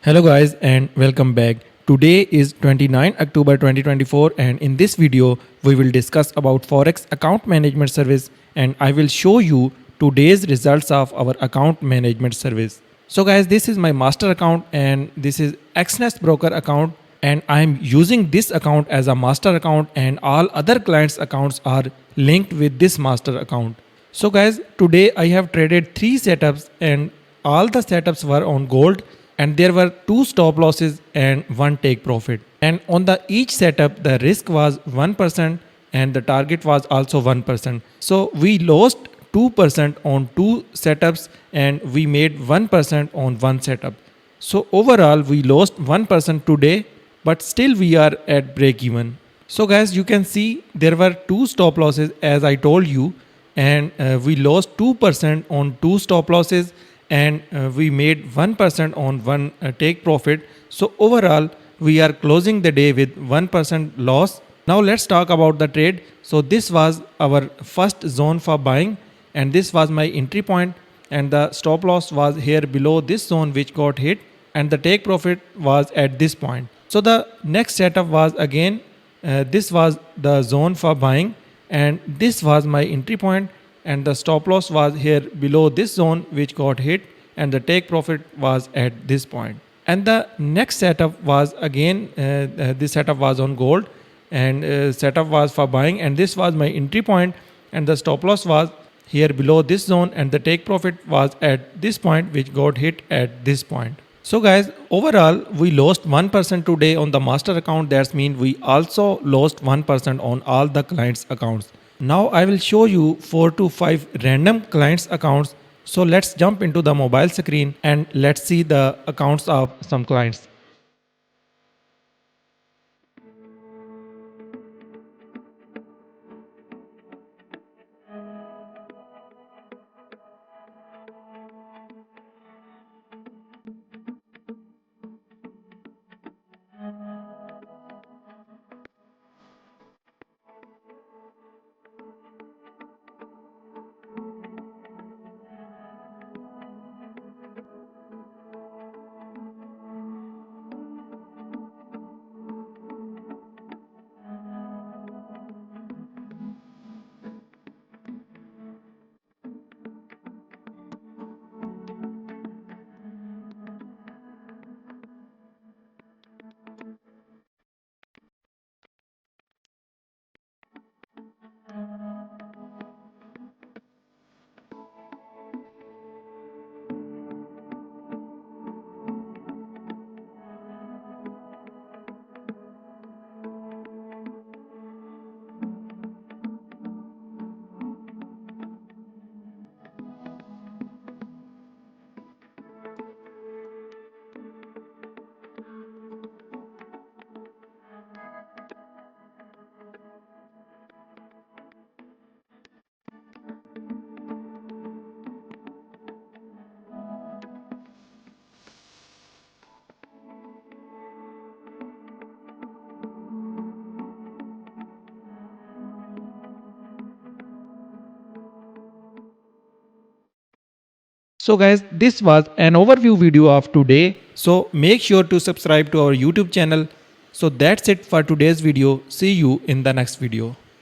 Hello guys and welcome back. Today is 29 October 2024 and in this video we will discuss about Forex account management service and I will show you today's results of our account management service. So guys, this is my master account and this is XNest broker account and I am using this account as a master account and all other clients accounts are linked with this master account. So guys, today I have traded 3 setups and all the setups were on gold and there were 2 stop losses and 1 take profit. And on the each setup the risk was 1% and the target was also 1%. So we lost 2% on 2 setups and we made 1% on 1 setup. So overall we lost 1% today, but still we are at break even. So guys, you can see there were 2 stop losses as I told you, and we lost 2% on 2 stop losses and we made 1% on 1 take profit. So overall we are closing the day with 1% loss. Now let's talk about the trade. So this was our first zone for buying and this was my entry point, and the stop loss was here below this zone which got hit, and the take profit was at this point. So the next setup was again this was the zone for buying and this was my entry point, and the stop loss was here below this zone which got hit, and the take profit was at this point. And the next setup was again this setup was on gold and setup was for buying, and this was my entry point and the stop loss was here below this zone, and the take profit was at this point which got hit at this point. So guys, overall we lost 1% today on the master account. That means we also lost 1% on all the clients accounts. Now I will show you 4 to 5 random clients accounts. So let's jump into the mobile screen and let's see the accounts of some clients. So guys, this was an overview video of today. So make sure to subscribe to our YouTube channel. So that's it for today's video. See you in the next video.